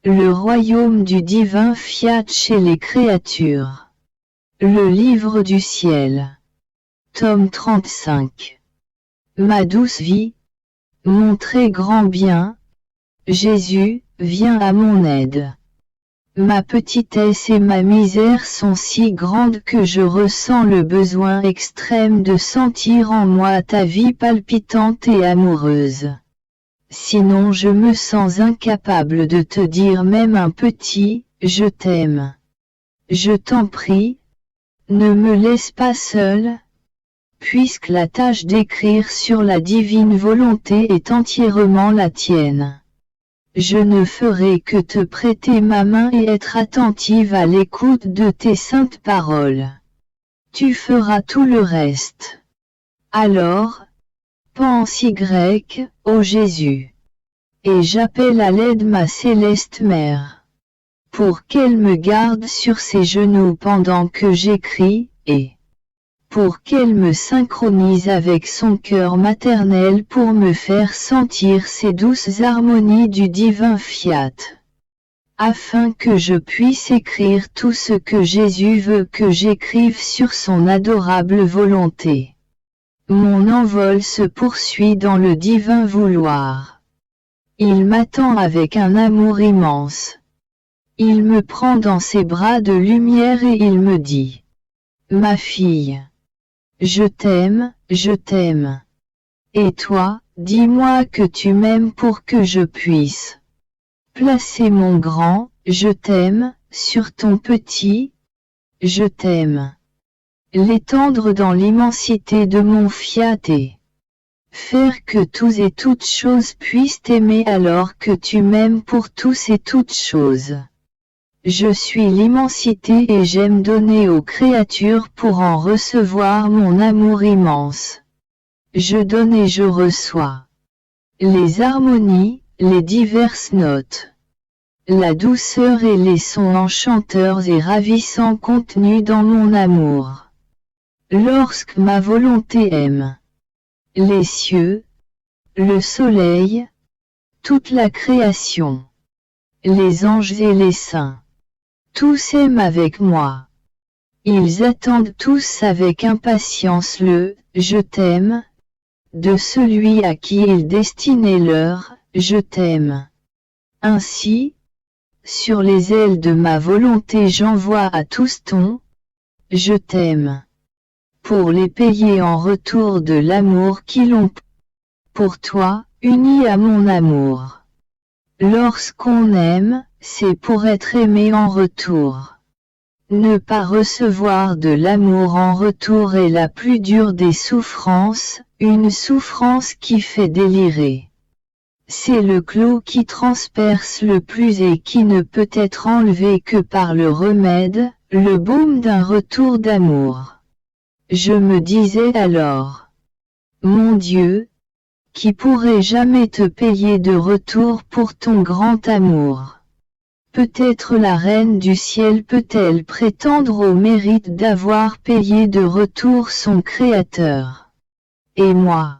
Le royaume du divin fiat chez les créatures. Le livre du ciel. Tome 35. Ma douce vie, mon très grand bien, Jésus, viens à mon aide. Ma petitesse et ma misère sont si grandes que je ressens le besoin extrême de sentir en moi ta vie palpitante et amoureuse. Sinon je me sens incapable de te dire même un petit « je t'aime ». Je t'en prie, ne me laisse pas seule, puisque la tâche d'écrire sur la divine volonté est entièrement la tienne. Je ne ferai que te prêter ma main et être attentive à l'écoute de tes saintes paroles. Tu feras tout le reste. Alors, pense ô Jésus. Et j'appelle à l'aide ma céleste mère, pour qu'elle me garde sur ses genoux pendant que j'écris, et pour qu'elle me synchronise avec son cœur maternel pour me faire sentir ces douces harmonies du divin fiat, afin que je puisse écrire tout ce que Jésus veut que j'écrive sur son adorable volonté. Mon envol se poursuit dans le divin vouloir. Il m'attend avec un amour immense. Il me prend dans ses bras de lumière et il me dit « Ma fille, je t'aime, je t'aime. Et toi, dis-moi que tu m'aimes pour que je puisse placer mon grand « je t'aime » sur ton petit « je t'aime ». L'étendre dans l'immensité de mon fiat et faire que tous et toutes choses puissent t'aimer alors que tu m'aimes pour tous et toutes choses. Je suis l'immensité et j'aime donner aux créatures pour en recevoir mon amour immense. Je donne et je reçois. Les harmonies, les diverses notes. La douceur et les sons enchanteurs et ravissants contenus dans mon amour. Lorsque ma volonté aime les cieux, le soleil, toute la création, les anges et les saints, tous aiment avec moi. Ils attendent tous avec impatience le « je t'aime » de celui à qui ils destinaient leur « je t'aime ». Ainsi, sur les ailes de ma volonté j'envoie à tous ton « je t'aime » pour les payer en retour de l'amour qu'ils ont pour toi, unis à mon amour. Lorsqu'on aime, c'est pour être aimé en retour. Ne pas recevoir de l'amour en retour est la plus dure des souffrances, une souffrance qui fait délirer. C'est le clou qui transperce le plus et qui ne peut être enlevé que par le remède, le baume d'un retour d'amour. Je me disais alors, mon Dieu, qui pourrait jamais te payer de retour pour ton grand amour. Peut-être la reine du ciel peut-elle prétendre au mérite d'avoir payé de retour son Créateur. Et moi,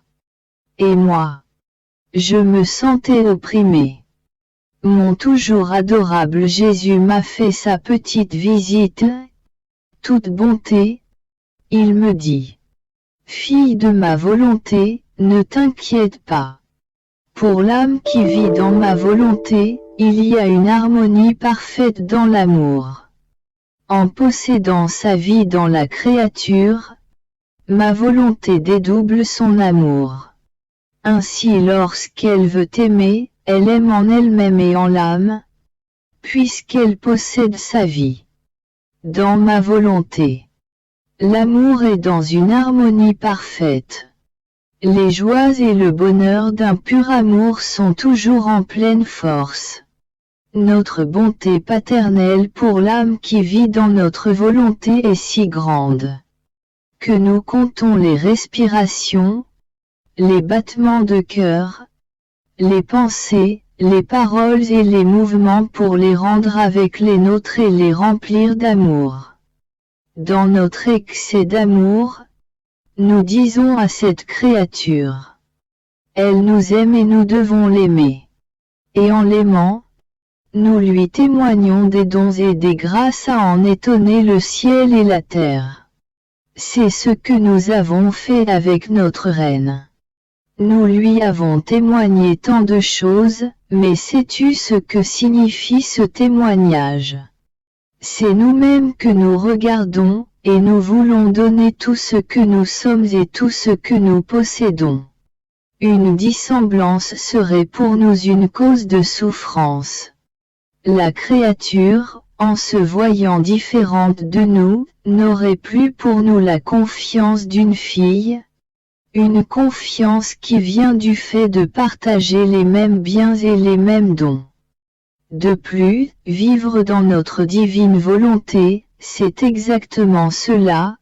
je me sentais opprimé. Mon toujours adorable Jésus m'a fait sa petite visite, toute bonté. Il me dit, fille de ma volonté, ne t'inquiète pas. Pour l'âme qui vit dans ma volonté, il y a une harmonie parfaite dans l'amour. En possédant sa vie dans la créature, ma volonté dédouble son amour. Ainsi lorsqu'elle veut aimer, elle aime en elle-même et en l'âme, puisqu'elle possède sa vie. Dans ma volonté. L'amour est dans une harmonie parfaite. Les joies et le bonheur d'un pur amour sont toujours en pleine force. Notre bonté paternelle pour l'âme qui vit dans notre volonté est si grande que nous comptons les respirations, les battements de cœur, les pensées, les paroles et les mouvements pour les rendre avec les nôtres et les remplir d'amour. Dans notre excès d'amour, nous disons à cette créature, elle nous aime et nous devons l'aimer. Et en l'aimant, nous lui témoignons des dons et des grâces à en étonner le ciel et la terre. C'est ce que nous avons fait avec notre reine. Nous lui avons témoigné tant de choses, mais sais-tu ce que signifie ce témoignage? C'est nous-mêmes que nous regardons, et nous voulons donner tout ce que nous sommes et tout ce que nous possédons. Une dissemblance serait pour nous une cause de souffrance. La créature, en se voyant différente de nous, n'aurait plus pour nous la confiance d'une fille, une confiance qui vient du fait de partager les mêmes biens et les mêmes dons. De plus, vivre dans notre divine volonté, c'est exactement cela,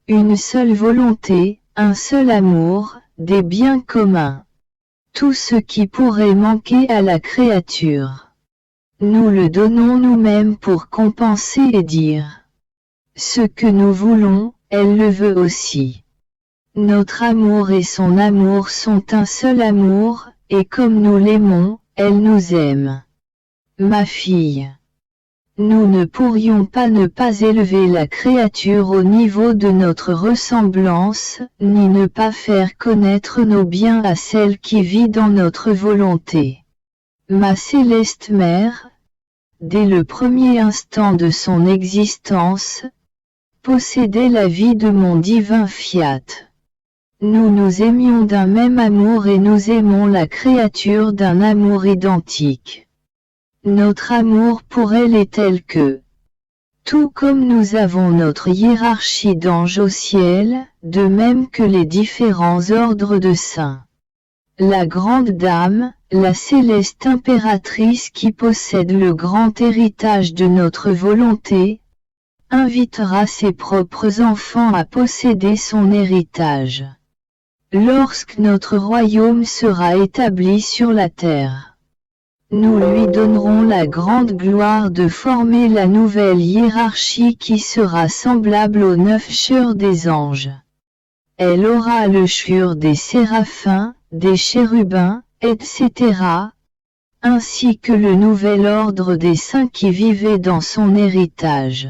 une seule volonté, un seul amour, des biens communs. Tout ce qui pourrait manquer à la créature. Nous le donnons nous-mêmes pour compenser et dire. Ce que nous voulons, elle le veut aussi. Notre amour et son amour sont un seul amour, et comme nous l'aimons, elle nous aime. Ma fille. Nous ne pourrions pas ne pas élever la créature au niveau de notre ressemblance, ni ne pas faire connaître nos biens à celle qui vit dans notre volonté. Ma céleste mère, dès le premier instant de son existence, possédait la vie de mon divin fiat. Nous nous aimions d'un même amour et nous aimons la créature d'un amour identique. Notre amour pour elle est tel que, tout comme nous avons notre hiérarchie d'anges au ciel, de même que les différents ordres de saints. La grande dame, la céleste impératrice qui possède le grand héritage de notre volonté, invitera ses propres enfants à posséder son héritage. Lorsque notre royaume sera établi sur la terre, nous lui donnerons la grande gloire de former la nouvelle hiérarchie qui sera semblable aux 9 chœurs des anges. Elle aura le chœur des séraphins, des chérubins, etc., ainsi que le nouvel ordre des saints qui vivaient dans son héritage.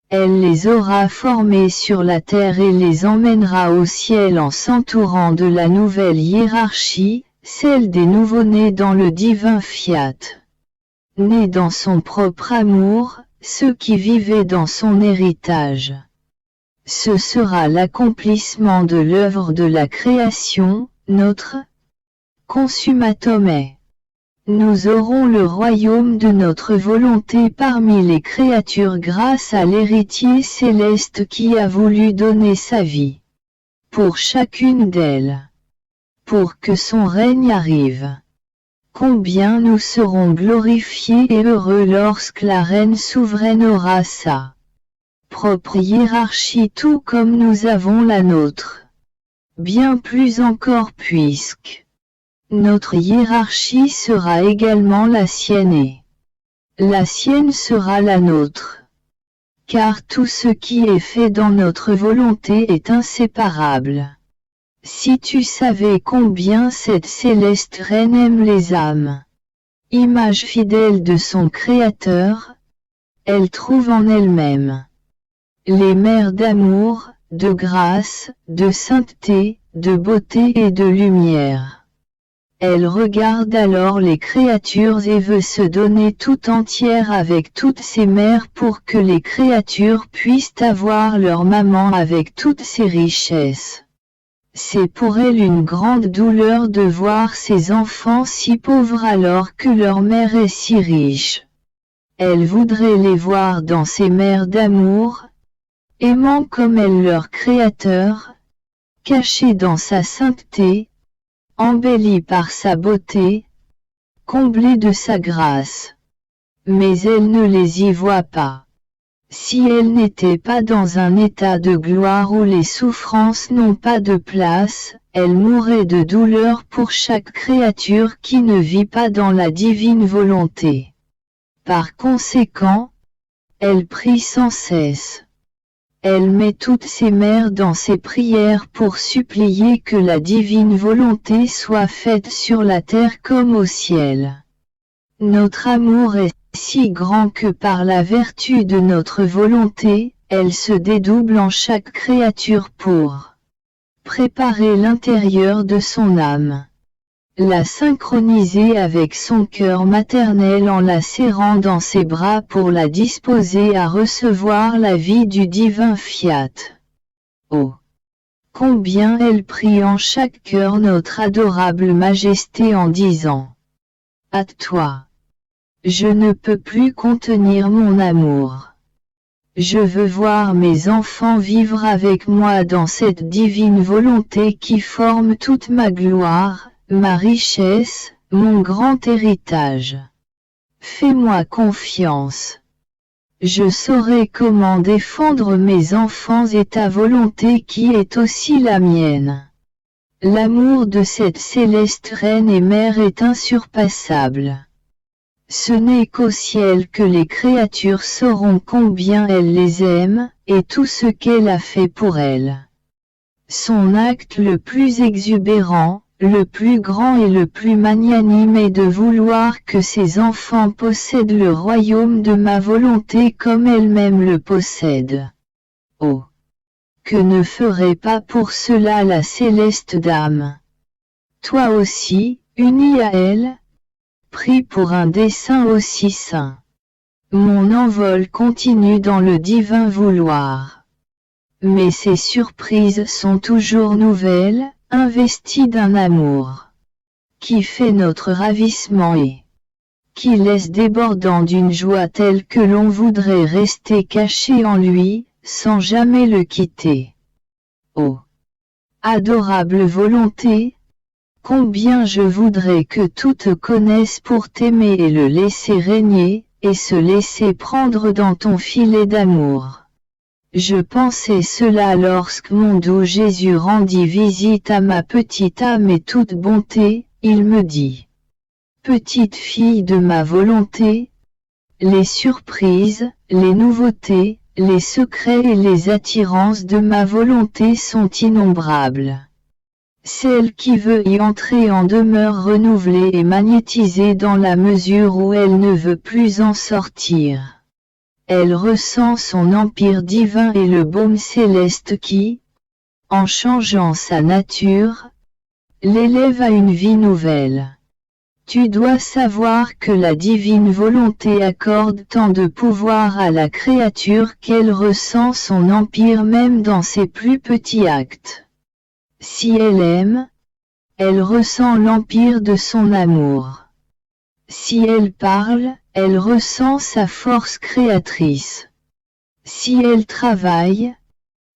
Elle les aura formés sur la terre et les emmènera au ciel en s'entourant de la nouvelle hiérarchie, celle des nouveau-nés dans le divin fiat. Nés dans son propre amour, ceux qui vivaient dans son héritage. Ce sera l'accomplissement de l'œuvre de la création, notre consummatum est. Nous aurons le royaume de notre volonté parmi les créatures grâce à l'héritier céleste qui a voulu donner sa vie. Pour chacune d'elles. Pour que son règne arrive. Combien nous serons glorifiés et heureux lorsque la reine souveraine aura sa propre hiérarchie tout comme nous avons la nôtre. Bien plus encore puisque notre hiérarchie sera également la sienne et la sienne sera la nôtre. Car tout ce qui est fait dans notre volonté est inséparable. Si tu savais combien cette céleste reine aime les âmes, image fidèle de son Créateur, elle trouve en elle-même les mères d'amour, de grâce, de sainteté, de beauté et de lumière. Elle regarde alors les créatures et veut se donner tout entière avec toutes ses mères pour que les créatures puissent avoir leur maman avec toutes ses richesses. C'est pour elle une grande douleur de voir ses enfants si pauvres alors que leur mère est si riche. Elle voudrait les voir dans ces mers d'amour, aimant comme elle leur Créateur, cachés dans sa sainteté, embellis par sa beauté, comblés de sa grâce. Mais elle ne les y voit pas. Si elle n'était pas dans un état de gloire où les souffrances n'ont pas de place, elle mourrait de douleur pour chaque créature qui ne vit pas dans la divine volonté. Par conséquent, elle prie sans cesse. Elle met toutes ses mères dans ses prières pour supplier que la divine volonté soit faite sur la terre comme au ciel. Notre amour est si grand que par la vertu de notre volonté, elle se dédouble en chaque créature pour préparer l'intérieur de son âme, la synchroniser avec son cœur maternel en la serrant dans ses bras pour la disposer à recevoir la vie du divin fiat. Oh! Combien elle prie en chaque cœur notre adorable Majesté en disant: à toi, je ne peux plus contenir mon amour. Je veux voir mes enfants vivre avec moi dans cette divine volonté qui forme toute ma gloire, ma richesse, mon grand héritage. Fais-moi confiance. Je saurai comment défendre mes enfants et ta volonté qui est aussi la mienne. L'amour de cette céleste reine et mère est insurpassable. Ce n'est qu'au ciel que les créatures sauront combien elle les aime, et tout ce qu'elle a fait pour elles. Son acte le plus exubérant, le plus grand et le plus magnanime est de vouloir que ses enfants possèdent le royaume de ma volonté comme elle-même le possède. Oh! Que ne ferait pas pour cela la céleste dame? Toi aussi, uni à elle, prie pour un dessein aussi saint. Mon envol continue dans le divin vouloir. Mais ces surprises sont toujours nouvelles, investies d'un amour qui fait notre ravissement et qui laisse débordant d'une joie telle que l'on voudrait rester caché en lui, sans jamais le quitter. Oh! Adorable volonté! Combien je voudrais que tout te connaisse pour t'aimer et le laisser régner, et se laisser prendre dans ton filet d'amour. Je pensais cela lorsque mon doux Jésus rendit visite à ma petite âme et toute bonté, il me dit: petite fille de ma volonté, les surprises, les nouveautés, les secrets et les attirances de ma volonté sont innombrables. Celle qui veut y entrer en demeure renouvelée et magnétisée dans la mesure où elle ne veut plus en sortir. Elle ressent son empire divin et le baume céleste qui, en changeant sa nature, l'élève à une vie nouvelle. Tu dois savoir que la divine volonté accorde tant de pouvoir à la créature qu'elle ressent son empire même dans ses plus petits actes. Si elle aime, elle ressent l'empire de son amour. Si elle parle, elle ressent sa force créatrice. Si elle travaille,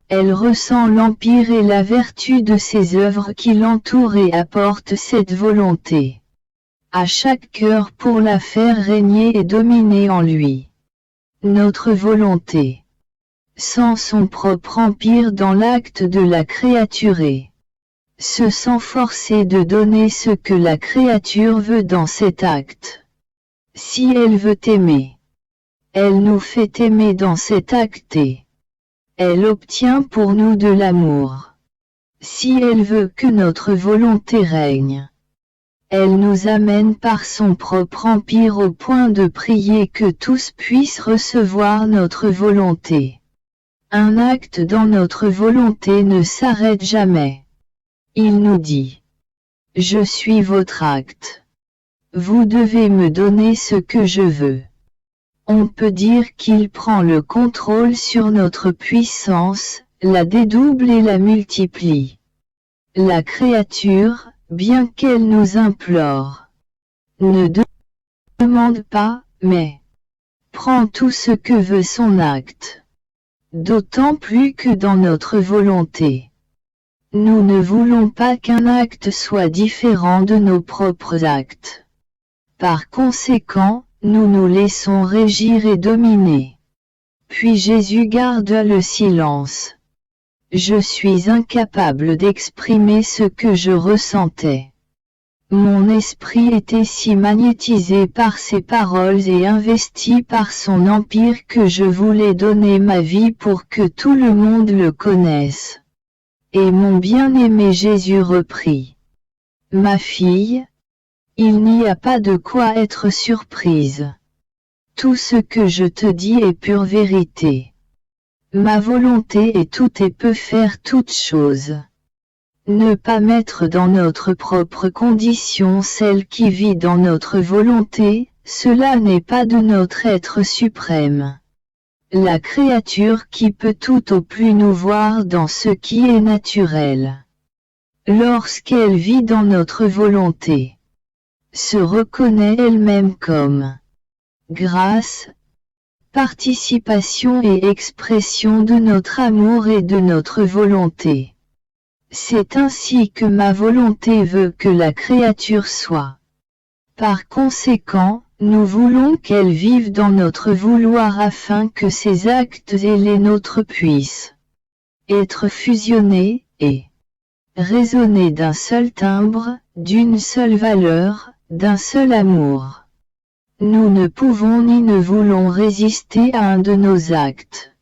elle ressent l'empire et la vertu de ses œuvres qui l'entourent et apportent cette volonté à chaque cœur pour la faire régner et dominer en lui. Notre volonté sent son propre empire dans l'acte de la créaturée. Se sent forcée de donner ce que la créature veut dans cet acte. Si elle veut aimer, elle nous fait aimer dans cet acte et elle obtient pour nous de l'amour. Si elle veut que notre volonté règne, elle nous amène par son propre empire au point de prier que tous puissent recevoir notre volonté. Un acte dans notre volonté ne s'arrête jamais. Il nous dit: je suis votre acte. Vous devez me donner ce que je veux. On peut dire qu'il prend le contrôle sur notre puissance, la dédouble et la multiplie. La créature, bien qu'elle nous implore, ne demande pas, mais prend tout ce que veut son acte. D'autant plus que dans notre volonté, nous ne voulons pas qu'un acte soit différent de nos propres actes. Par conséquent, nous nous laissons régir et dominer. Puis Jésus garda le silence. Je suis incapable d'exprimer ce que je ressentais. Mon esprit était si magnétisé par ses paroles et investi par son empire que je voulais donner ma vie pour que tout le monde le connaisse. Et mon bien-aimé Jésus reprit: ma fille, Il n'y a pas de quoi être surprise. Tout ce que je te dis est pure vérité. Ma volonté est tout et peut faire toutes choses. Ne pas mettre dans notre propre condition celle qui vit dans notre volonté, cela n'est pas de notre être suprême. La créature qui peut tout au plus nous voir dans ce qui est naturel. Lorsqu'elle vit dans notre volonté, se reconnaît elle-même comme grâce, participation et expression de notre amour et de notre volonté. C'est ainsi que ma volonté veut que la créature soit. Par conséquent, nous voulons qu'elle vive dans notre vouloir afin que ses actes et les nôtres puissent être fusionnés et résonner d'un seul timbre, d'une seule valeur, d'un seul amour. Nous ne pouvons ni ne voulons résister à un de nos actes.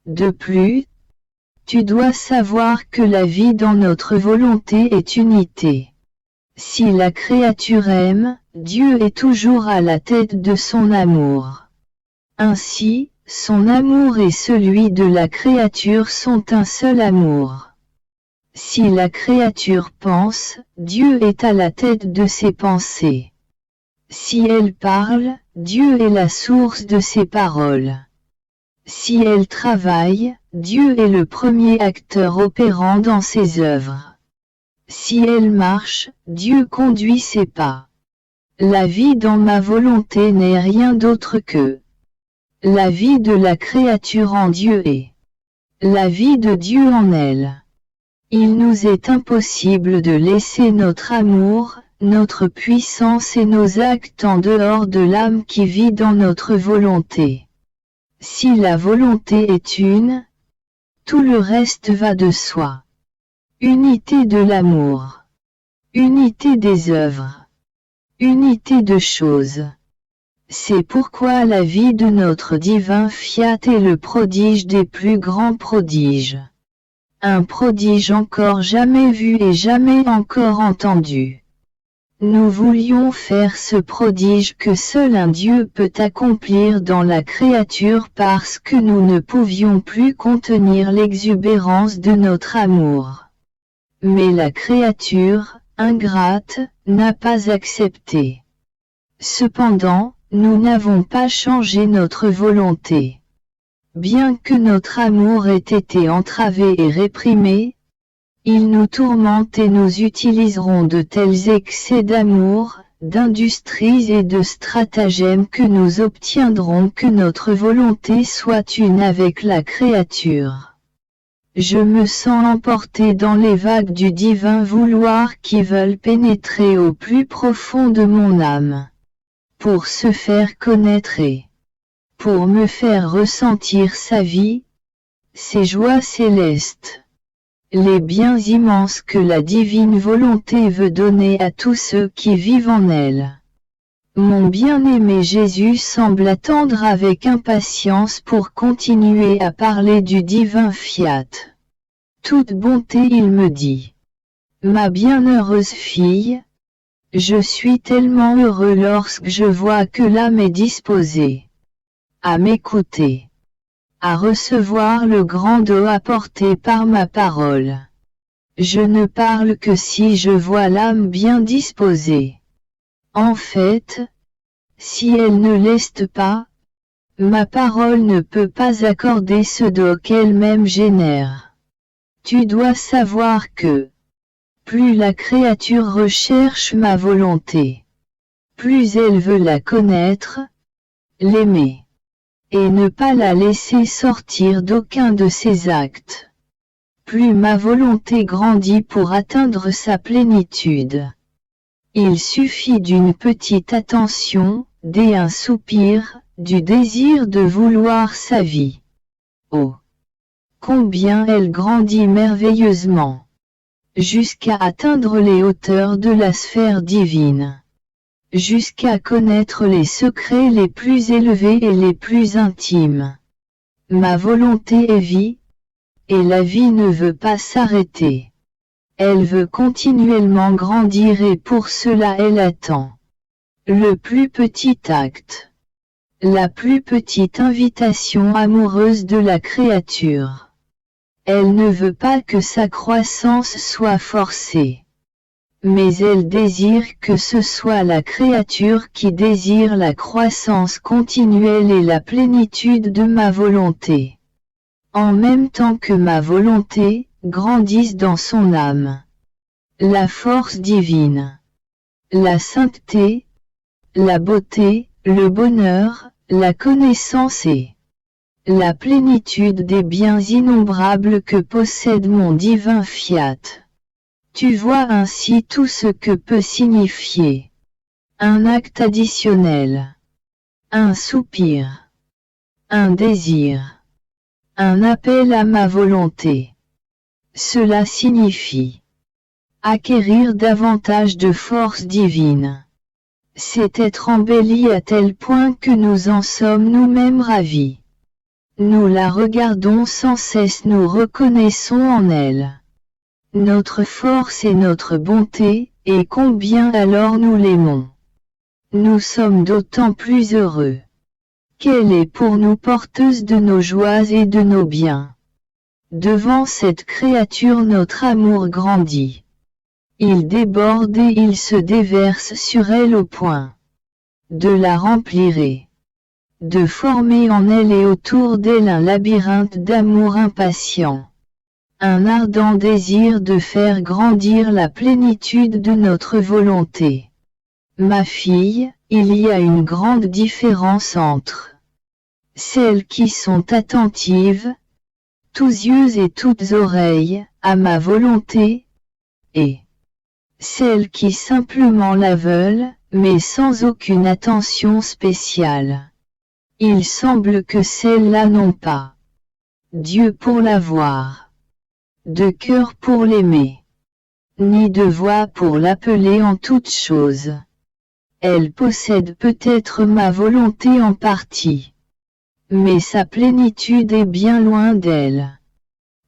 De plus, tu dois savoir que la vie dans notre volonté est unité. Si la créature aime, Dieu est toujours à la tête de son amour. Ainsi, son amour et celui de la créature sont un seul amour. Si la créature pense, Dieu est à la tête de ses pensées. Si elle parle, Dieu est la source de ses paroles. Si elle travaille, Dieu est le premier acteur opérant dans ses œuvres. Si elle marche, Dieu conduit ses pas. La vie dans ma volonté n'est rien d'autre que la vie de la créature en Dieu et la vie de Dieu en elle. Il nous est impossible de laisser notre amour, notre puissance et nos actes en dehors de l'âme qui vit dans notre volonté. Si la volonté est une, tout le reste va de soi. Unité de l'amour. Unité des œuvres. Unité de choses. C'est pourquoi la vie de notre divin Fiat est le prodige des plus grands prodiges. Un prodige encore jamais vu et jamais encore entendu. Nous voulions faire ce prodige que seul un Dieu peut accomplir dans la créature parce que nous ne pouvions plus contenir l'exubérance de notre amour. Mais la créature, ingrate, n'a pas accepté. Cependant, nous n'avons pas changé notre volonté. Bien que notre amour ait été entravé et réprimé, il nous tourmente et nous utiliserons de tels excès d'amour, d'industries et de stratagèmes que nous obtiendrons que notre volonté soit une avec la créature. Je me sens emporté dans les vagues du divin vouloir qui veulent pénétrer au plus profond de mon âme, pour se faire connaître et pour me faire ressentir sa vie, ses joies célestes. Les biens immenses que la divine volonté veut donner à tous ceux qui vivent en elle. Mon bien-aimé Jésus semble attendre avec impatience pour continuer à parler du divin Fiat. Toute bonté il me dit. Ma bienheureuse fille, je suis tellement heureux lorsque je vois que l'âme est disposée à m'écouter, à recevoir le grand don apporté par ma parole. Je ne parle que si je vois l'âme bien disposée. En fait, si elle ne l'est pas, ma parole ne peut pas accorder ce don qu'elle-même génère. Tu dois savoir que, plus la créature recherche ma volonté, plus elle veut la connaître, l'aimer et ne pas la laisser sortir d'aucun de ses actes. Plus ma volonté grandit pour atteindre sa plénitude. Il suffit d'une petite attention, d'un soupir, du désir de vouloir sa vie. Oh! Combien elle grandit merveilleusement! Jusqu'à atteindre les hauteurs de la sphère divine. Jusqu'à connaître les secrets les plus élevés et les plus intimes. Ma volonté est vie, et la vie ne veut pas s'arrêter. Elle veut continuellement grandir et pour cela elle attend le plus petit acte, la plus petite invitation amoureuse de la créature. Elle ne veut pas que sa croissance soit forcée. Mais elle désire que ce soit la créature qui désire la croissance continuelle et la plénitude de ma volonté. En même temps que ma volonté grandisse dans son âme. La force divine, la sainteté, la beauté, le bonheur, la connaissance et la plénitude des biens innombrables que possède mon divin fiat. Tu vois ainsi tout ce que peut signifier un acte additionnel, un soupir, un désir, un appel à ma volonté. Cela signifie acquérir davantage de force divine. C'est être embelli à tel point que nous en sommes nous-mêmes ravis. Nous la regardons sans cesse, nous reconnaissons en elle notre force et notre bonté, et combien alors nous l'aimons. Nous sommes d'autant plus heureux qu'elle est pour nous porteuse de nos joies et de nos biens. Devant cette créature notre amour grandit. Il déborde et il se déverse sur elle au point de la remplir et de former en elle et autour d'elle un labyrinthe d'amour impatient. Un ardent désir de faire grandir la plénitude de notre volonté. Ma fille, il y a une grande différence entre celles qui sont attentives, tous yeux et toutes oreilles, à ma volonté, et celles qui simplement la veulent, mais sans aucune attention spéciale. Il semble que celles-là n'ont pas Dieu pour la voir, de cœur pour l'aimer, ni de voix pour l'appeler en toutes choses. Elle possède peut-être ma volonté en partie, mais sa plénitude est bien loin d'elle.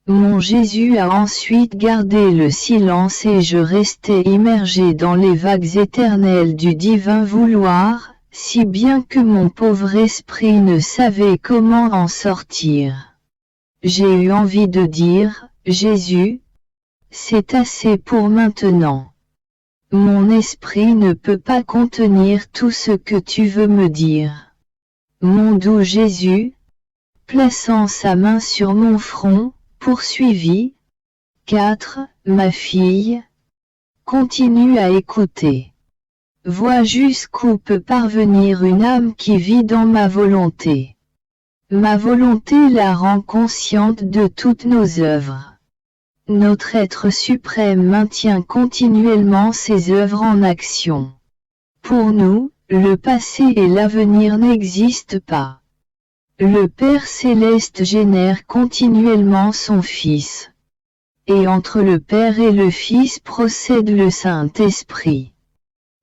Mon Jésus a ensuite gardé le silence et je restais immergé dans les vagues éternelles du divin vouloir, si bien que mon pauvre esprit ne savait comment en sortir. J'ai eu envie de dire, Jésus, c'est assez pour maintenant. Mon esprit ne peut pas contenir tout ce que tu veux me dire. Mon doux Jésus, plaçant sa main sur mon front, poursuivit. 4. Ma fille, continue à écouter. Vois jusqu'où peut parvenir une âme qui vit dans ma volonté. Ma volonté la rend consciente de toutes nos œuvres. Notre être suprême maintient continuellement ses œuvres en action. Pour nous, le passé et l'avenir n'existent pas. Le Père céleste génère continuellement son Fils. Et entre le Père et le Fils procède le Saint-Esprit.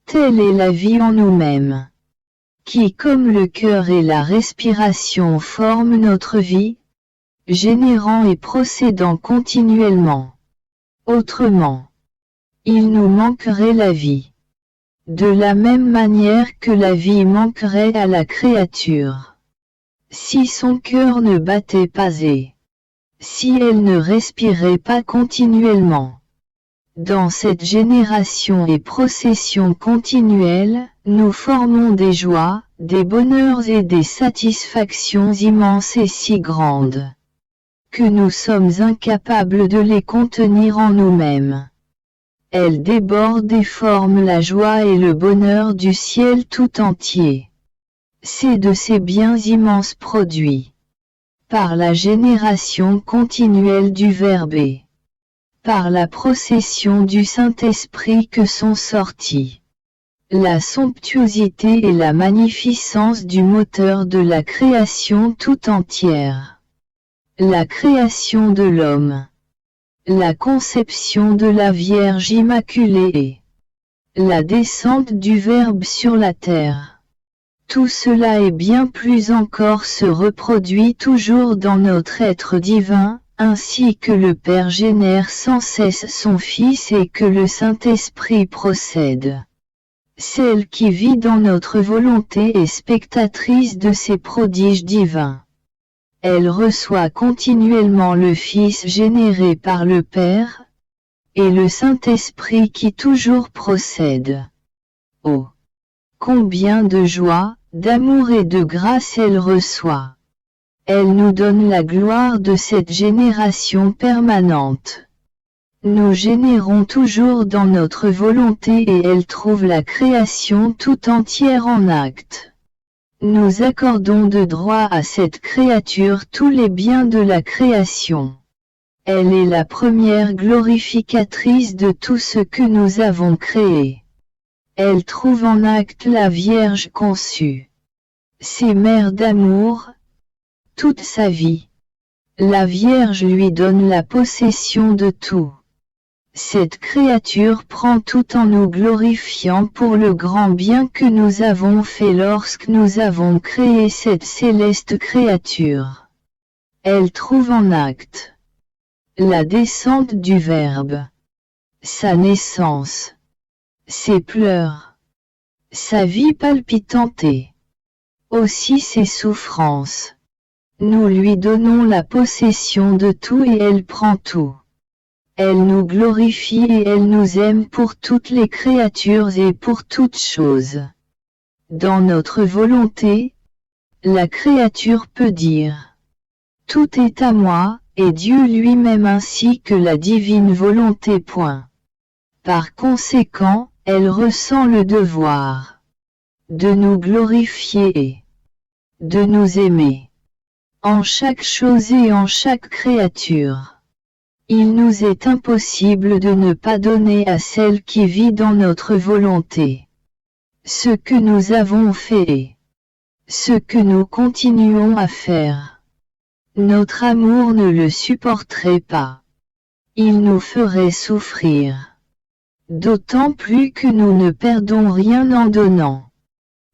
Telle est la vie en nous-mêmes, qui comme le cœur et la respiration forment notre vie, générant et procédant continuellement. Autrement, il nous manquerait la vie. De la même manière que la vie manquerait à la créature. Si son cœur ne battait pas et si elle ne respirait pas continuellement. Dans cette génération et procession continuelle, nous formons des joies, des bonheurs et des satisfactions immenses et si grandes que nous sommes incapables de les contenir en nous-mêmes. Elles débordent et forment la joie et le bonheur du ciel tout entier. C'est de ces biens immenses produits par la génération continuelle du Verbe et par la procession du Saint-Esprit que sont sortis la somptuosité et la magnificence du moteur de la création tout entière. La création de l'homme, la conception de la Vierge Immaculée et la descente du Verbe sur la terre. Tout cela et bien plus encore se reproduit toujours dans notre être divin, Ainsi que le Père génère sans cesse son Fils et que le Saint-Esprit procède. Celle qui vit dans notre volonté est spectatrice de ces prodiges divins. Elle reçoit continuellement le Fils généré par le Père, et le Saint-Esprit qui toujours procède. Oh! Combien de joie, d'amour et de grâce elle reçoit! Elle nous donne la gloire de cette génération permanente. Nous générons toujours dans notre volonté et elle trouve la création tout entière en acte. Nous accordons de droit à cette créature tous les biens de la création. Elle est la première glorificatrice de tout ce que nous avons créé. Elle trouve en acte la Vierge conçue. C'est mère d'amour, toute sa vie. La Vierge lui donne la possession de tout. Cette créature prend tout en nous glorifiant pour le grand bien que nous avons fait lorsque nous avons créé cette céleste créature. Elle trouve en acte la descente du Verbe, sa naissance, ses pleurs, sa vie palpitante, aussi ses souffrances. Nous lui donnons la possession de tout et elle prend tout. Elle nous glorifie et elle nous aime pour toutes les créatures et pour toutes choses. Dans notre volonté, la créature peut dire « Tout est à moi » et Dieu lui-même ainsi que la divine volonté. Par conséquent, elle ressent le devoir de nous glorifier et de nous aimer. En chaque chose et en chaque créature. Il nous est impossible de ne pas donner à celle qui vit dans notre volonté ce que nous avons fait et ce que nous continuons à faire. Notre amour ne le supporterait pas. Il nous ferait souffrir. D'autant plus que nous ne perdons rien en donnant.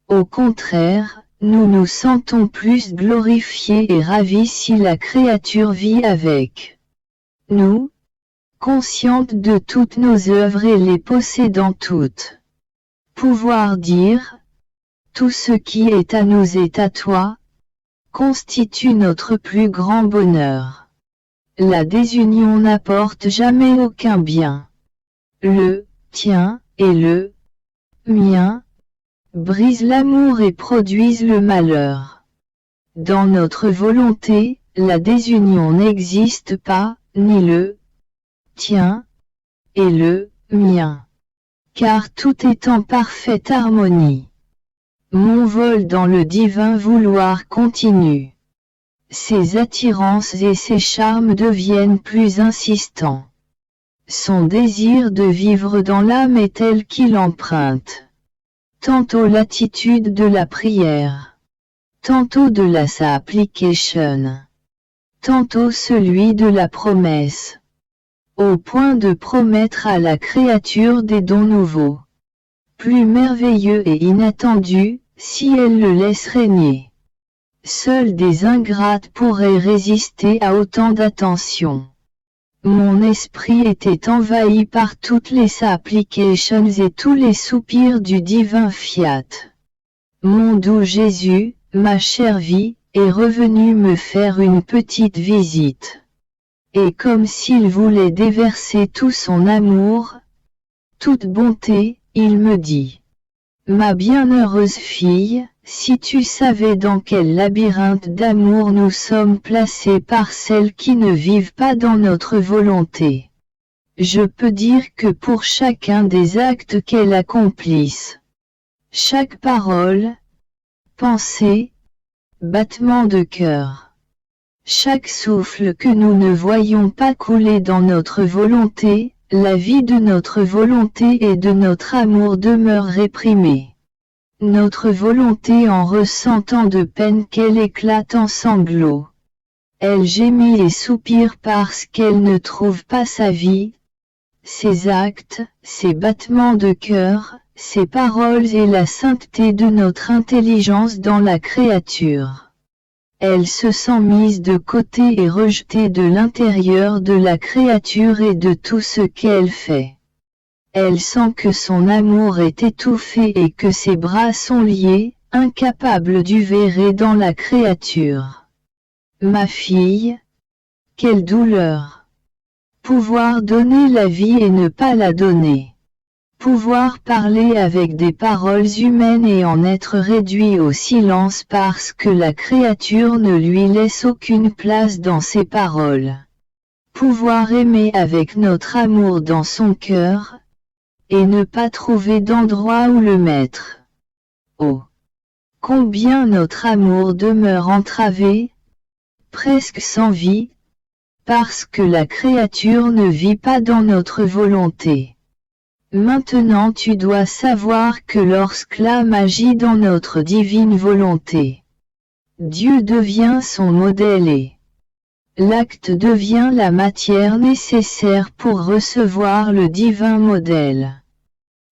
Au contraire, nous nous sentons plus glorifiés et ravis si la créature vit avec nous, consciente de toutes nos œuvres et les possédant toutes. Pouvoir dire, tout ce qui est à nous est à toi, constitue notre plus grand bonheur. La désunion n'apporte jamais aucun bien. Le tien et le mien brisent l'amour et produisent le malheur. Dans notre volonté, la désunion n'existe pas, ni le tien et le mien. Car tout est en parfaite harmonie. Mon vol dans le divin vouloir continue. Ses attirances et ses charmes deviennent plus insistants. Son désir de vivre dans l'âme est tel qu'il emprunte tantôt l'attitude de la prière, tantôt de la supplication, tantôt celui de la promesse, au point de promettre à la créature des dons nouveaux, plus merveilleux et inattendus, si elle le laisse régner. Seuls des ingrates pourraient résister à autant d'attention. Mon esprit était envahi par toutes les supplications et tous les soupirs du divin Fiat. Mon doux Jésus, ma chère vie, est revenu me faire une petite visite. Et comme s'il voulait déverser tout son amour, toute bonté, il me dit « Ma bienheureuse fille, si tu savais dans quel labyrinthe d'amour nous sommes placés par celles qui ne vivent pas dans notre volonté. Je peux dire que pour chacun des actes qu'elles accomplissent, chaque parole, pensée, battement de cœur, chaque souffle que nous ne voyons pas couler dans notre volonté, la vie de notre volonté et de notre amour demeure réprimée. Notre volonté en ressent tant de peine qu'elle éclate en sanglots. Elle gémit et soupire parce qu'elle ne trouve pas sa vie, ses actes, ses battements de cœur, ses paroles et la sainteté de notre intelligence dans la créature. Elle se sent mise de côté et rejetée de l'intérieur de la créature et de tout ce qu'elle fait. Elle sent que son amour est étouffé et que ses bras sont liés, incapables d'uvérer dans la créature. Ma fille, quelle douleur! Pouvoir donner la vie et ne pas la donner. Pouvoir parler avec des paroles humaines et en être réduit au silence parce que la créature ne lui laisse aucune place dans ses paroles. Pouvoir aimer avec notre amour dans son cœur, et ne pas trouver d'endroit où le mettre. Oh! Combien notre amour demeure entravé, presque sans vie, parce que la créature ne vit pas dans notre volonté. Maintenant tu dois savoir que lorsque l'âme agit dans notre divine volonté, Dieu devient son modèle et l'acte devient la matière nécessaire pour recevoir le divin modèle.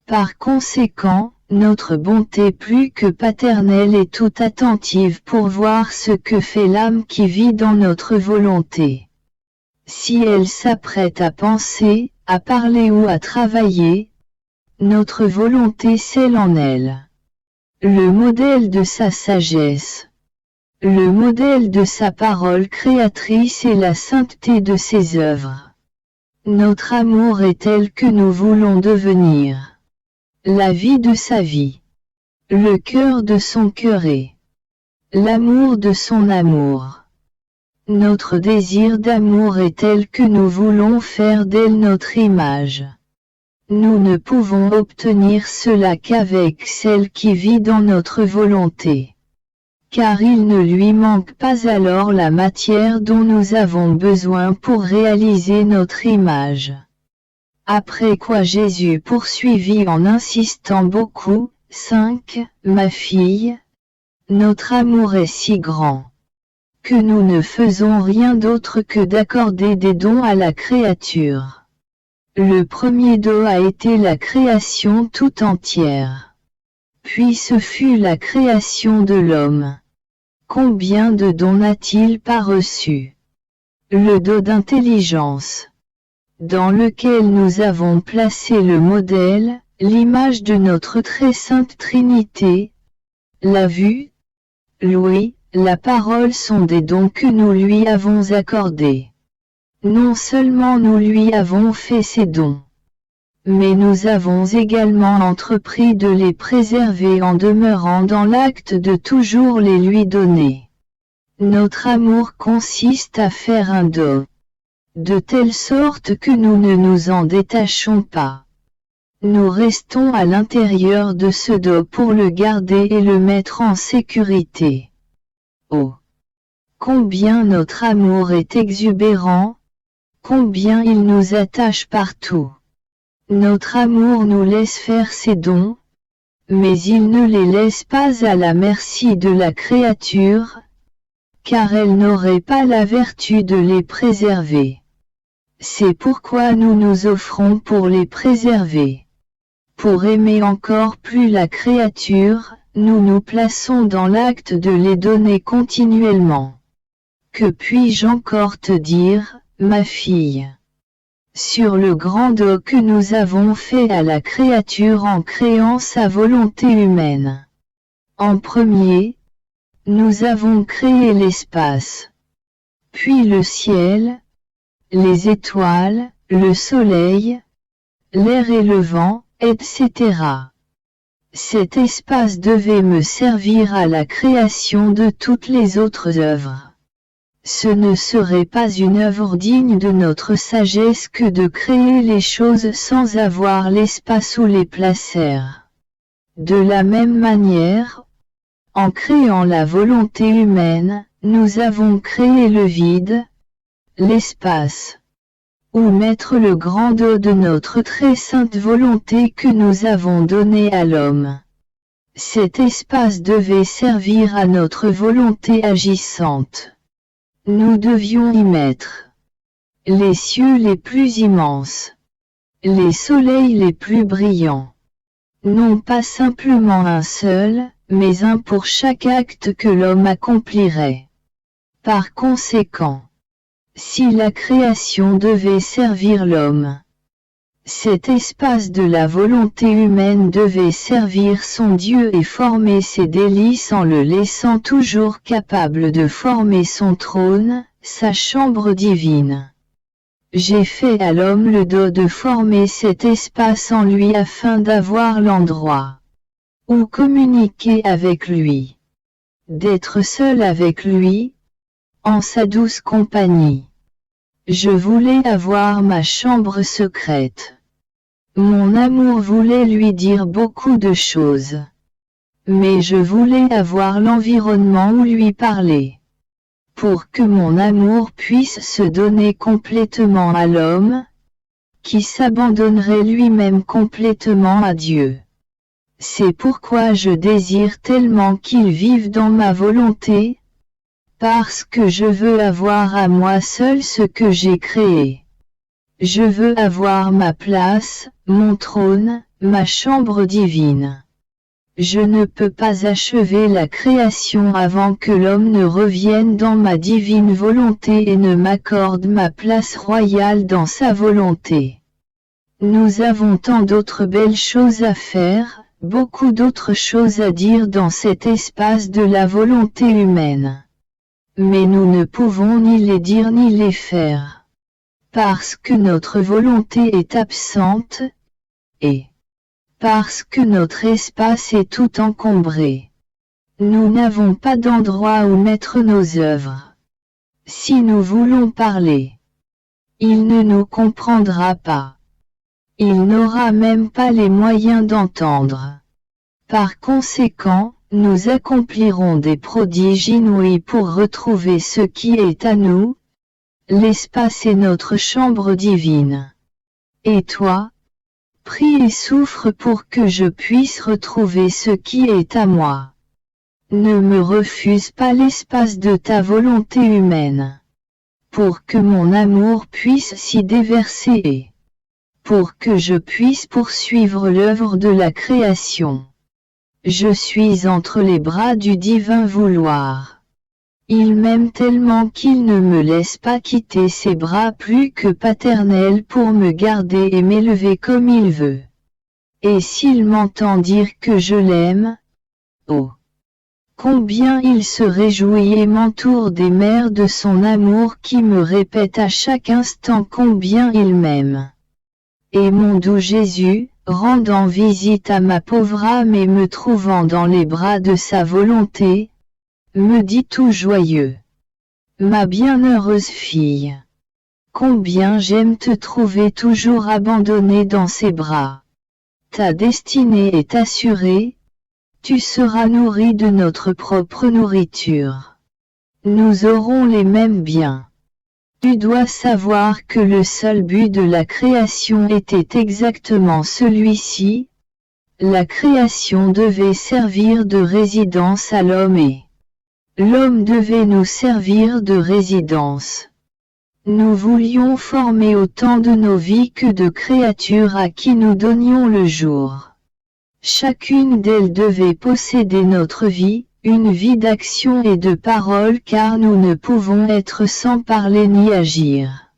Par conséquent, notre bonté plus que paternelle est toute attentive pour voir ce que fait l'âme qui vit dans notre volonté. Si elle s'apprête à penser, à parler ou à travailler, notre volonté scelle en elle le modèle de sa sagesse, le modèle de sa parole créatrice et la sainteté de ses œuvres. Notre amour est tel que nous voulons devenir. La vie de sa vie, le cœur de son cœur et l'amour de son amour. Notre désir d'amour est tel que nous voulons faire d'elle notre image. Nous ne pouvons obtenir cela qu'avec celle qui vit dans notre volonté. Car il ne lui manque pas alors la matière dont nous avons besoin pour réaliser notre image. Après quoi Jésus poursuivit en insistant beaucoup, 5. Ma fille, notre amour est si grand que nous ne faisons rien d'autre que d'accorder des dons à la créature. Le premier don a été la création tout entière. Puis ce fut la création de l'homme. Combien de dons n'a-t-il pas reçu? Le don d'intelligence, dans lequel nous avons placé le modèle, l'image de notre très sainte Trinité. La vue, l'ouïe, la parole sont des dons que nous lui avons accordés. Non seulement nous lui avons fait ces dons, mais nous avons également entrepris de les préserver en demeurant dans l'acte de toujours les lui donner. Notre amour consiste à faire un don, de telle sorte que nous ne nous en détachons pas. Nous restons à l'intérieur de ce don pour le garder et le mettre en sécurité. Oh! Combien notre amour est exubérant, combien il nous attache partout. Notre amour nous laisse faire ses dons, mais il ne les laisse pas à la merci de la créature, car elle n'aurait pas la vertu de les préserver. C'est pourquoi nous nous offrons pour les préserver. Pour aimer encore plus la créature, nous nous plaçons dans l'acte de les donner continuellement. Que puis-je encore te dire, ma fille? Sur le grand don que nous avons fait à la créature en créant sa volonté humaine. En premier, nous avons créé l'espace, puis le ciel, les étoiles, le soleil, l'air et le vent, etc. Cet espace devait me servir à la création de toutes les autres œuvres. Ce ne serait pas une œuvre digne de notre sagesse que de créer les choses sans avoir l'espace où les placer. De la même manière, en créant la volonté humaine, nous avons créé le vide, l'espace, où mettre le grand don de notre très sainte volonté que nous avons donné à l'homme. Cet espace devait servir à notre volonté agissante. Nous devions y mettre les cieux les plus immenses, les soleils les plus brillants. Non pas simplement un seul, mais un pour chaque acte que l'homme accomplirait. Par conséquent, si la création devait servir l'homme, cet espace de la volonté humaine devait servir son Dieu et former ses délices en le laissant toujours capable de former son trône, sa chambre divine. J'ai fait à l'homme le dos de former cet espace en lui afin d'avoir l'endroit où communiquer avec lui, d'être seul avec lui, en sa douce compagnie. Je voulais avoir ma chambre secrète. Mon amour voulait lui dire beaucoup de choses. Mais je voulais avoir l'environnement où lui parler. Pour que mon amour puisse se donner complètement à l'homme, qui s'abandonnerait lui-même complètement à Dieu. C'est pourquoi je désire tellement qu'il vive dans ma volonté, parce que je veux avoir à moi seul ce que j'ai créé. Je veux avoir ma place, mon trône, ma chambre divine. Je ne peux pas achever la création avant que l'homme ne revienne dans ma divine volonté et ne m'accorde ma place royale dans sa volonté. Nous avons tant d'autres belles choses à faire, beaucoup d'autres choses à dire dans cet espace de la volonté humaine. Mais nous ne pouvons ni les dire ni les faire. Parce que notre volonté est absente, et parce que notre espace est tout encombré. Nous n'avons pas d'endroit où mettre nos œuvres. Si nous voulons parler, il ne nous comprendra pas. Il n'aura même pas les moyens d'entendre. Par conséquent, nous accomplirons des prodiges inouïs pour retrouver ce qui est à nous. L'espace est notre chambre divine. Et toi? Prie et souffre pour que je puisse retrouver ce qui est à moi. Ne me refuse pas l'espace de ta volonté humaine. Pour que mon amour puisse s'y déverser et pour que je puisse poursuivre l'œuvre de la création. Je suis entre les bras du divin vouloir. Il m'aime tellement qu'il ne me laisse pas quitter ses bras plus que paternels pour me garder et m'élever comme il veut. Et s'il m'entend dire que je l'aime, oh! Combien il se réjouit et m'entoure des mers de son amour qui me répètent à chaque instant combien il m'aime. Et mon doux Jésus, rendant visite à ma pauvre âme et me trouvant dans les bras de sa volonté, me dit tout joyeux. Ma bienheureuse fille. Combien j'aime te trouver toujours abandonnée dans ses bras. Ta destinée est assurée. Tu seras nourrie de notre propre nourriture. Nous aurons les mêmes biens. Tu dois savoir que le seul but de la création était exactement celui-ci. La création devait servir de résidence à l'homme et l'homme devait nous servir de résidence. Nous voulions former autant de nos vies que de créatures à qui nous donnions le jour. Chacune d'elles devait posséder notre vie, une vie d'action et de parole car nous ne pouvons être sans parler ni agir.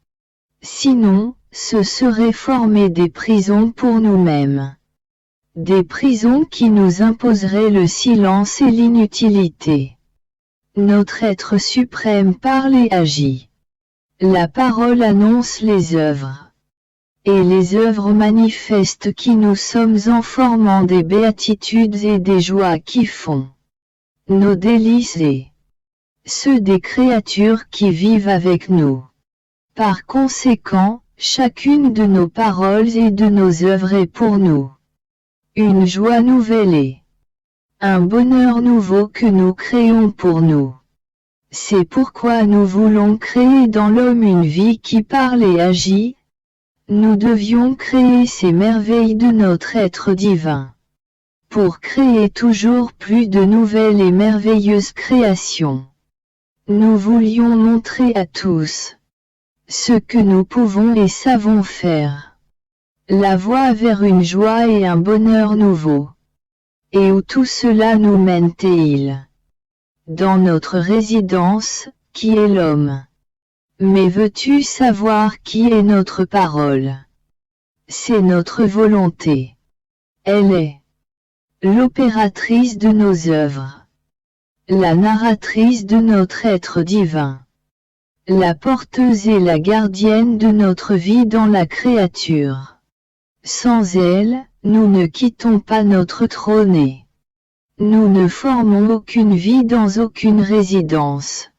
Sinon, ce serait former des prisons pour nous-mêmes. Des prisons qui nous imposeraient le silence et l'inutilité. Notre être suprême parle et agit. La parole annonce les œuvres. Et les œuvres manifestent qui nous sommes en formant des béatitudes et des joies qui font nos délices et ceux des créatures qui vivent avec nous. Par conséquent, chacune de nos paroles et de nos œuvres est pour nous une joie nouvelle et un bonheur nouveau que nous créons pour nous. C'est pourquoi nous voulons créer dans l'homme une vie qui parle et agit. Nous devions créer ces merveilles de notre être divin. Pour créer toujours plus de nouvelles et merveilleuses créations. Nous voulions montrer à tous ce que nous pouvons et savons faire. La voie vers une joie et un bonheur nouveau. Et où tout cela nous mène-t-il? Dans notre résidence, qui est l'homme. Mais veux-tu savoir qui est notre parole? C'est notre volonté. Elle est l'opératrice de nos œuvres, la narratrice de notre être divin, la porteuse et la gardienne de notre vie dans la créature. Sans elle, nous ne quittons pas notre trône et nous ne formons aucune vie dans aucune résidence.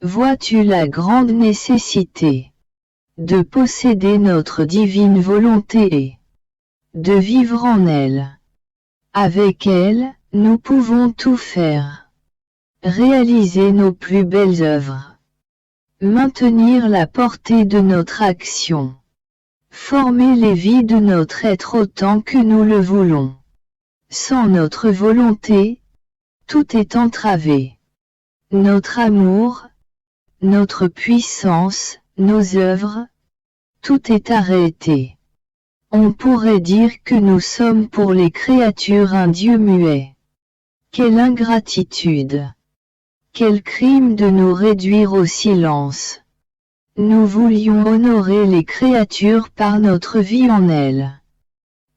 Vois-tu la grande nécessité de posséder notre divine volonté et de vivre en elle? Avec elle, nous pouvons tout faire. Réaliser nos plus belles œuvres. Maintenir la portée de notre action. Former les vies de notre être autant que nous le voulons. Sans notre volonté, tout est entravé. Notre amour, notre puissance, nos œuvres, tout est arrêté. On pourrait dire que nous sommes pour les créatures un Dieu muet. Quelle ingratitude! Quel crime de nous réduire au silence! Nous voulions honorer les créatures par notre vie en elles.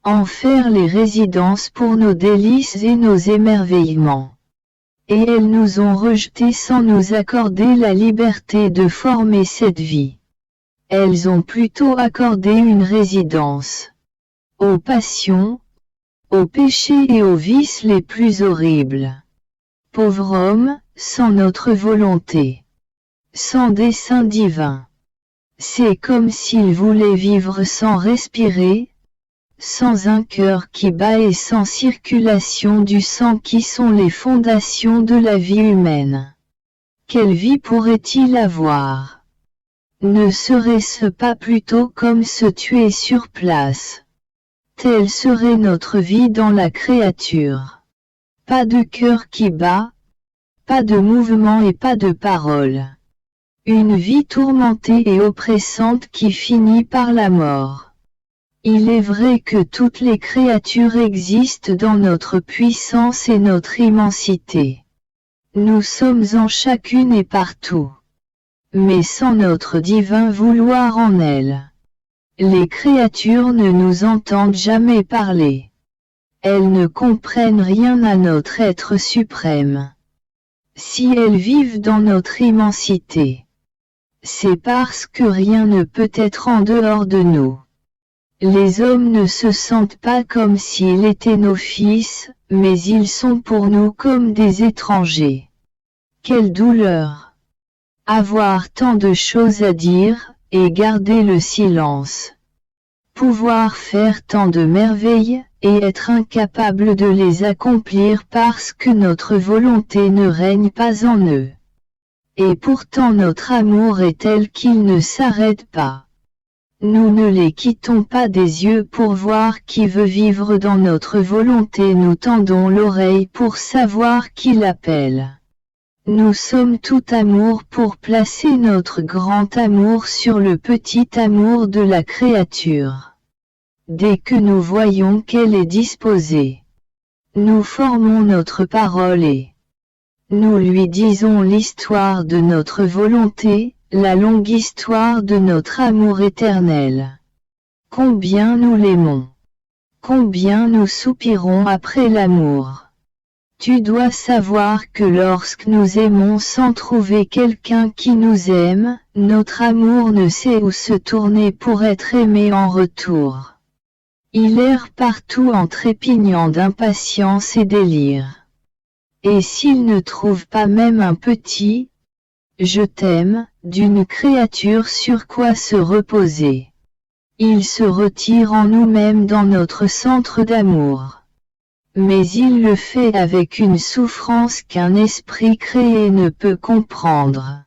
En faire les résidences pour nos délices et nos émerveillements. Et elles nous ont rejetés sans nous accorder la liberté de former cette vie. Elles ont plutôt accordé une résidence aux passions, aux péchés et aux vices les plus horribles. Pauvre homme, sans notre volonté, sans dessein divin. C'est comme s'il voulait vivre sans respirer, sans un cœur qui bat et sans circulation du sang qui sont les fondations de la vie humaine. Quelle vie pourrait-il avoir? Ne serait-ce pas plutôt comme se tuer sur place? Telle serait notre vie dans la créature. Pas de cœur qui bat, pas de mouvement et pas de parole. Une vie tourmentée et oppressante qui finit par la mort. Il est vrai que toutes les créatures existent dans notre puissance et notre immensité. Nous sommes en chacune et partout. Mais sans notre divin vouloir en elles, les créatures ne nous entendent jamais parler. Elles ne comprennent rien à notre être suprême. Si elles vivent dans notre immensité, c'est parce que rien ne peut être en dehors de nous. Les hommes ne se sentent pas comme s'ils étaient nos fils, mais ils sont pour nous comme des étrangers. Quelle douleur! Avoir tant de choses à dire, et garder le silence. Pouvoir faire tant de merveilles, et être incapable de les accomplir parce que notre volonté ne règne pas en eux. Et pourtant notre amour est tel qu'il ne s'arrête pas. Nous ne les quittons pas des yeux pour voir qui veut vivre dans notre volonté, nous tendons l'oreille pour savoir qui l'appelle. Nous sommes tout amour pour placer notre grand amour sur le petit amour de la créature. Dès que nous voyons qu'elle est disposée, nous formons notre parole et nous lui disons l'histoire de notre volonté, la longue histoire de notre amour éternel. Combien nous l'aimons. Combien nous soupirons après l'amour. Tu dois savoir que lorsque nous aimons sans trouver quelqu'un qui nous aime, notre amour ne sait où se tourner pour être aimé en retour. Il erre partout en trépignant d'impatience et délire. Et s'il ne trouve pas même un petit « je t'aime » d'une créature sur quoi se reposer, il se retire en nous-mêmes dans notre centre d'amour. Mais il le fait avec une souffrance qu'un esprit créé ne peut comprendre.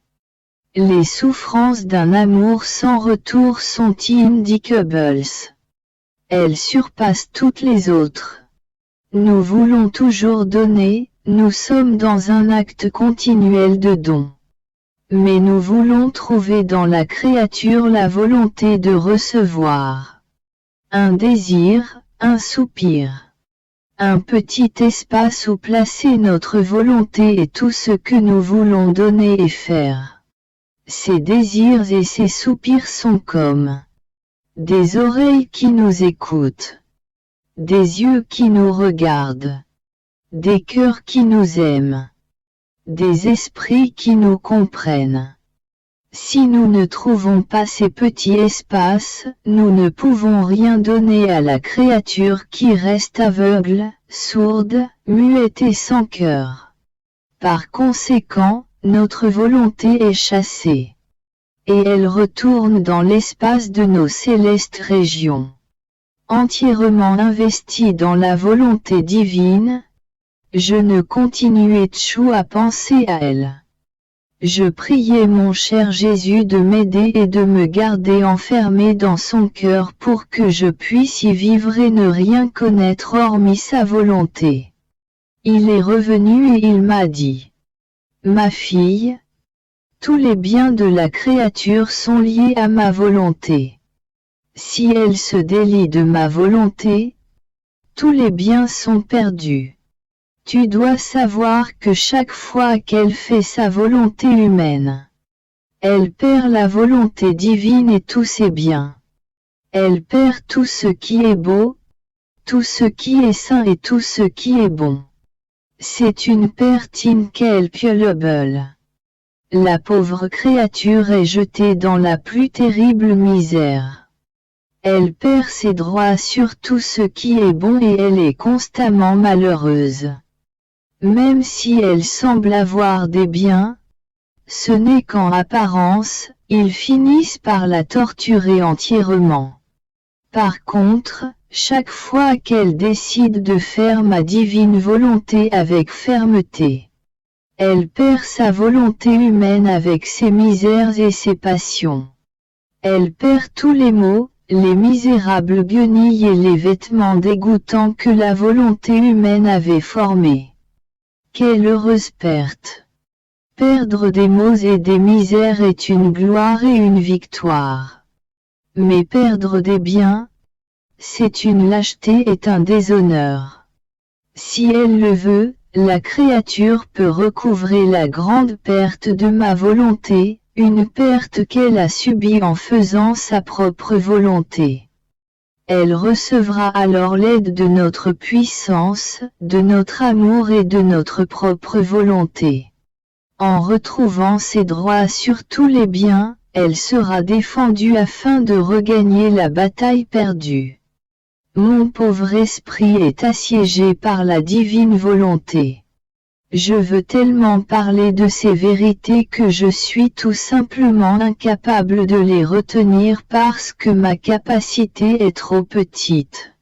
Les souffrances d'un amour sans retour sont indicibles. Elles surpassent toutes les autres. Nous voulons toujours donner, nous sommes dans un acte continuel de don. Mais nous voulons trouver dans la créature la volonté de recevoir. Un désir, un soupir. Un petit espace où placer notre volonté et tout ce que nous voulons donner et faire. Ses désirs et ses soupirs sont comme des oreilles qui nous écoutent, des yeux qui nous regardent, des cœurs qui nous aiment, des esprits qui nous comprennent. Si nous ne trouvons pas ces petits espaces, nous ne pouvons rien donner à la créature qui reste aveugle, sourde, muette et sans cœur. Par conséquent, notre volonté est chassée. Et elle retourne dans l'espace de nos célestes régions. Entièrement investie dans la volonté divine, je ne continuais tchou à penser à elle. Je priais mon cher Jésus de m'aider et de me garder enfermé dans son cœur pour que je puisse y vivre et ne rien connaître hormis sa volonté. Il est revenu et il m'a dit: Ma fille, tous les biens de la créature sont liés à ma volonté. Si elle se délie de ma volonté, tous les biens sont perdus. Tu dois savoir que chaque fois qu'elle fait sa volonté humaine, elle perd la volonté divine et tous ses biens. Elle perd tout ce qui est beau, tout ce qui est saint et tout ce qui est bon. C'est une perte incalculable. La pauvre créature est jetée dans la plus terrible misère. Elle perd ses droits sur tout ce qui est bon et elle est constamment malheureuse. Même si elle semble avoir des biens, ce n'est qu'en apparence, ils finissent par la torturer entièrement. Par contre, chaque fois qu'elle décide de faire ma divine volonté avec fermeté, elle perd sa volonté humaine avec ses misères et ses passions. Elle perd tous les maux, les misérables guenilles et les vêtements dégoûtants que la volonté humaine avait formés. Quelle heureuse perte! Perdre des maux et des misères est une gloire et une victoire. Mais perdre des biens, c'est une lâcheté et un déshonneur. Si elle le veut, la créature peut recouvrer la grande perte de ma volonté, une perte qu'elle a subie en faisant sa propre volonté. Elle recevra alors l'aide de notre puissance, de notre amour et de notre propre volonté. En retrouvant ses droits sur tous les biens, elle sera défendue afin de regagner la bataille perdue. Mon pauvre esprit est assiégé par la divine volonté. Je veux tellement parler de ces vérités que je suis tout simplement incapable de les retenir parce que ma capacité est trop petite.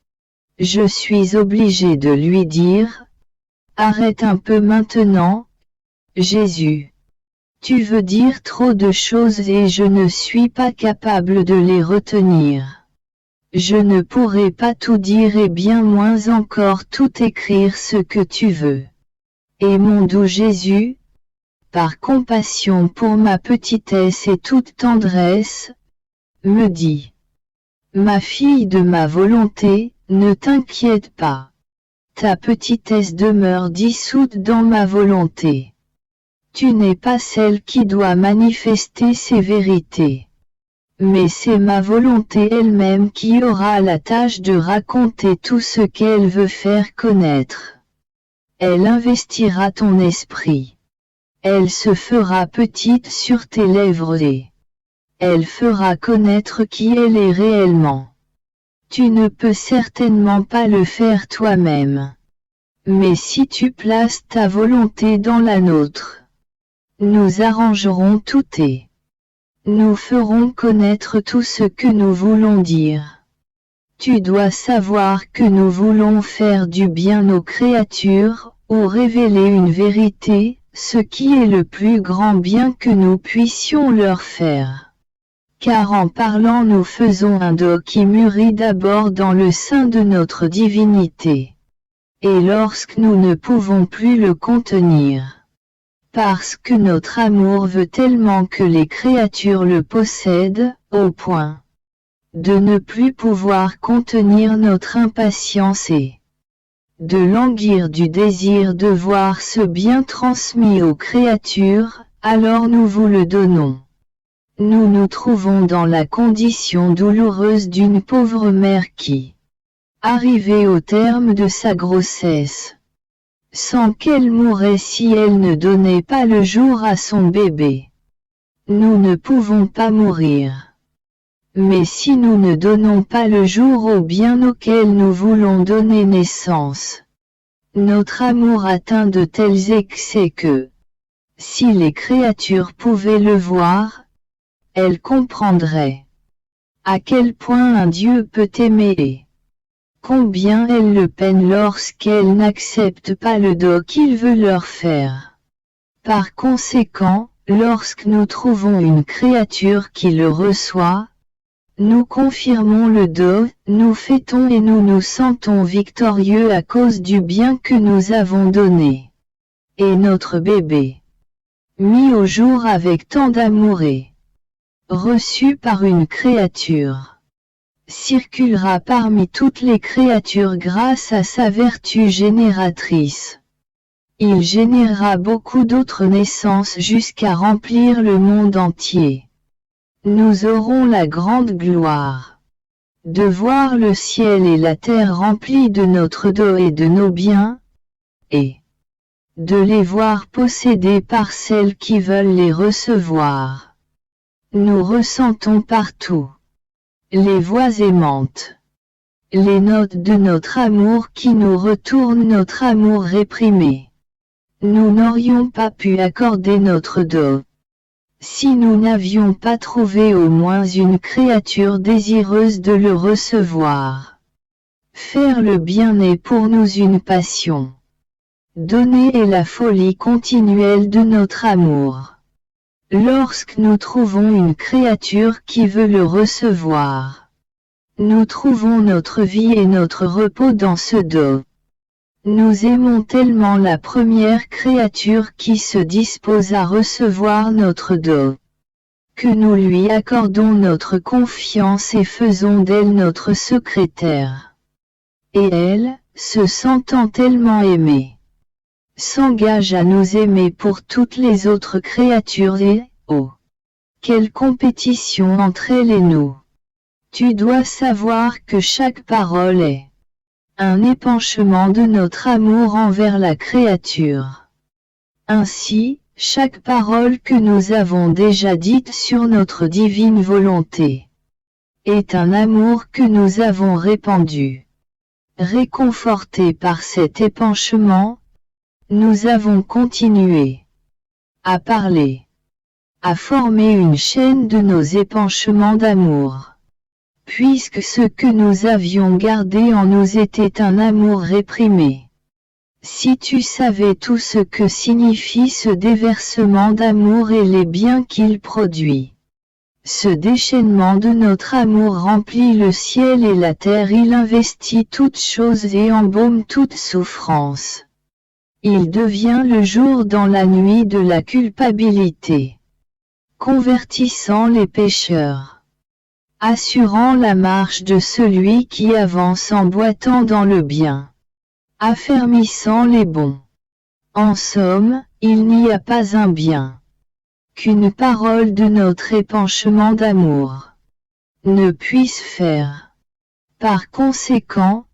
Je suis obligé de lui dire: Arrête un peu maintenant, Jésus. Tu veux dire trop de choses et je ne suis pas capable de les retenir. Je ne pourrai pas tout dire et bien moins encore tout écrire ce que tu veux. Et mon doux Jésus, par compassion pour ma petitesse et toute tendresse, me dit: Ma fille de ma volonté, ne t'inquiète pas. Ta petitesse demeure dissoute dans ma volonté. Tu n'es pas celle qui doit manifester ces vérités. Mais c'est ma volonté elle-même qui aura la tâche de raconter tout ce qu'elle veut faire connaître. Elle investira ton esprit. Elle se fera petite sur tes lèvres et elle fera connaître qui elle est réellement. Tu ne peux certainement pas le faire toi-même. Mais si tu places ta volonté dans la nôtre, nous arrangerons tout et nous ferons connaître tout ce que nous voulons dire. Tu dois savoir que nous voulons faire du bien aux créatures, ou révéler une vérité, ce qui est le plus grand bien que nous puissions leur faire. Car en parlant nous faisons un don qui mûrit d'abord dans le sein de notre divinité. Et lorsque nous ne pouvons plus le contenir, parce que notre amour veut tellement que les créatures le possèdent, au point de ne plus pouvoir contenir notre impatience et de languir du désir de voir ce bien transmis aux créatures, alors nous vous le donnons. Nous nous trouvons dans la condition douloureuse d'une pauvre mère qui, arrivée au terme de sa grossesse, sent qu'elle mourrait si elle ne donnait pas le jour à son bébé. Nous ne pouvons pas mourir. Mais si nous ne donnons pas le jour au bien auquel nous voulons donner naissance, notre amour atteint de tels excès que, si les créatures pouvaient le voir, elles comprendraient à quel point un Dieu peut aimer et combien elles le peinent lorsqu'elles n'acceptent pas le don qu'il veut leur faire. Par conséquent, lorsque nous trouvons une créature qui le reçoit, nous confirmons le don, nous fêtons et nous nous sentons victorieux à cause du bien que nous avons donné. Et notre bébé, mis au jour avec tant d'amour et reçu par une créature, circulera parmi toutes les créatures grâce à sa vertu génératrice. Il générera beaucoup d'autres naissances jusqu'à remplir le monde entier. Nous aurons la grande gloire de voir le ciel et la terre remplis de notre don et de nos biens, et de les voir possédés par celles qui veulent les recevoir. Nous ressentons partout les voix aimantes, les notes de notre amour qui nous retournent notre amour réprimé. Nous n'aurions pas pu accorder notre don si nous n'avions pas trouvé au moins une créature désireuse de le recevoir. Faire le bien est pour nous une passion. Donner est la folie continuelle de notre amour. Lorsque nous trouvons une créature qui veut le recevoir, nous trouvons notre vie et notre repos dans ce don. Nous aimons tellement la première créature qui se dispose à recevoir notre don, que nous lui accordons notre confiance et faisons d'elle notre secrétaire. Et elle, se sentant tellement aimée, s'engage à nous aimer pour toutes les autres créatures et, oh, quelle compétition entre elle et nous! Tu dois savoir que chaque parole est un épanchement de notre amour envers la créature. Ainsi, chaque parole que nous avons déjà dite sur notre divine volonté est un amour que nous avons répandu. Réconfortés par cet épanchement, nous avons continué à parler, à former une chaîne de nos épanchements d'amour. Puisque ce que nous avions gardé en nous était un amour réprimé. Si tu savais tout ce que signifie ce déversement d'amour et les biens qu'il produit. Ce déchaînement de notre amour remplit le ciel et la terre, il investit toutes choses et embaume toute souffrance. Il devient le jour dans la nuit de la culpabilité, convertissant les pécheurs, assurant la marche de celui qui avance en boitant dans le bien, affermissant les bons. En somme, il n'y a pas un bien qu'une parole de notre épanchement d'amour ne puisse faire. Par conséquent,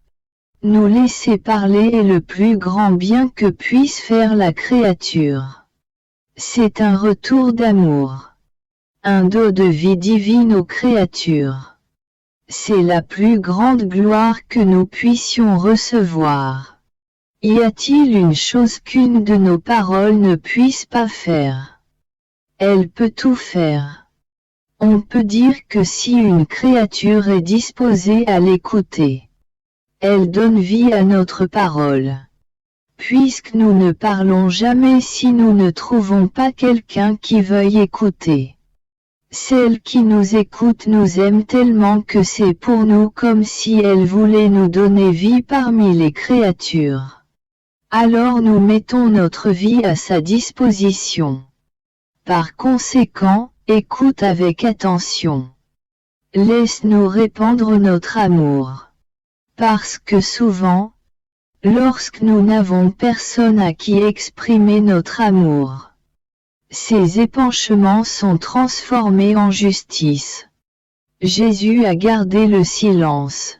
nous laisser parler est le plus grand bien que puisse faire la créature. C'est un retour d'amour. Un don de vie divine aux créatures. C'est la plus grande gloire que nous puissions recevoir. Y a-t-il une chose qu'une de nos paroles ne puisse pas faire? Elle peut tout faire. On peut dire que si une créature est disposée à l'écouter, elle donne vie à notre parole. Puisque nous ne parlons jamais si nous ne trouvons pas quelqu'un qui veuille écouter. Celle qui nous écoute nous aime tellement que c'est pour nous comme si elle voulait nous donner vie parmi les créatures. Alors nous mettons notre vie à sa disposition. Par conséquent, écoute avec attention. Laisse-nous répandre notre amour. Parce que souvent, lorsque nous n'avons personne à qui exprimer notre amour, Ces épanchements sont transformés en justice. Jésus a gardé le silence.